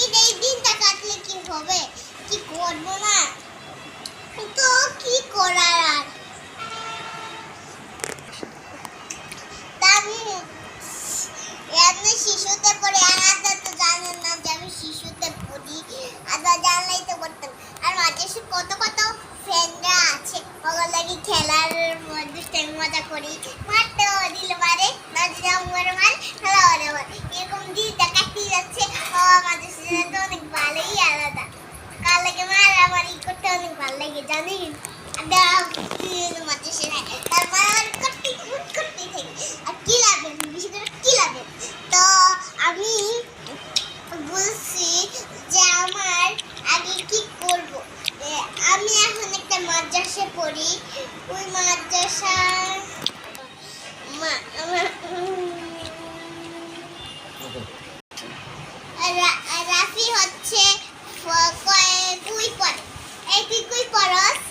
আজকে এই দিনটা কাটলে কি হবে, কি করবো না তো কি করার আর। আমি এমনি শিশুতে পড়ি আর আদা তো জানেন না যে আমি শিশুতে পড়ি, আদা জানলেই তো করতাম। আর মাঝে কত কত ফ্রেন্ডরা আছে ওগুলো লাগি খেলার মধ্যে মজা করি, মারতে দিল মারে নাচে আমার মার খেলা ওরে মার, এরকম দিনটা কাটিয়ে যাচ্ছে। আমাদের সাথে তো অনেক ভালোই আলাদা, কাল লাগে মারামারি করতে অনেক ভালো লাগে জানি। আদা মাঝে সাথে তার মারামারি করতে থাকি। আর কি লাগে বেশি করে কি লাগে, তো আমি বলছি যে আমার আগে কি করব। আমি এখন একটা মাদ্রাসায় পড়ি, ওই মাদ্রাসা রাফি হচ্ছে কুই পড়ে। এই তুই কুই পড়স?